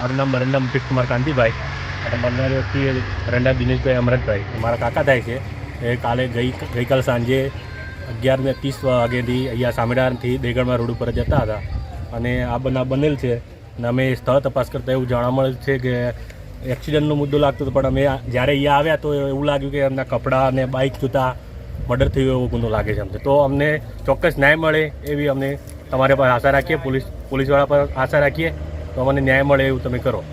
મારું નામ મરંડા મુકેશ કુમાર કાંતિભાઈ અને મરનાર વ્યક્તિ રંડા દિનેશભાઈ અમરતભાઈ મારા કાકા થાય છે. એ કાલે ગઈકાલ સાંજે 11:30 વાગ્યાથી અહીંયા સામેડાથી દેગડમાં રોડ ઉપર જતા હતા અને આ બનાવ બનેલ છે. અને અમે સ્થળ તપાસ કરતાં એવું જાણવા મળે છે કે એક્સિડન્ટનો મુદ્દો લાગતો હતો, પણ અમે જ્યારે અહીંયા આવ્યા તો એવું લાગ્યું કે એમના કપડાં અને બાઇક જોતાં મર્ડર થયું એવો ગુનો લાગે છે અમને. તો અમને ચોક્કસ ન્યાય મળે એવી અમને તમારે પર આશા રાખીએ, પોલીસવાળા પર આશા રાખીએ તો અમને ન્યાય મળે એવું તમે કરો.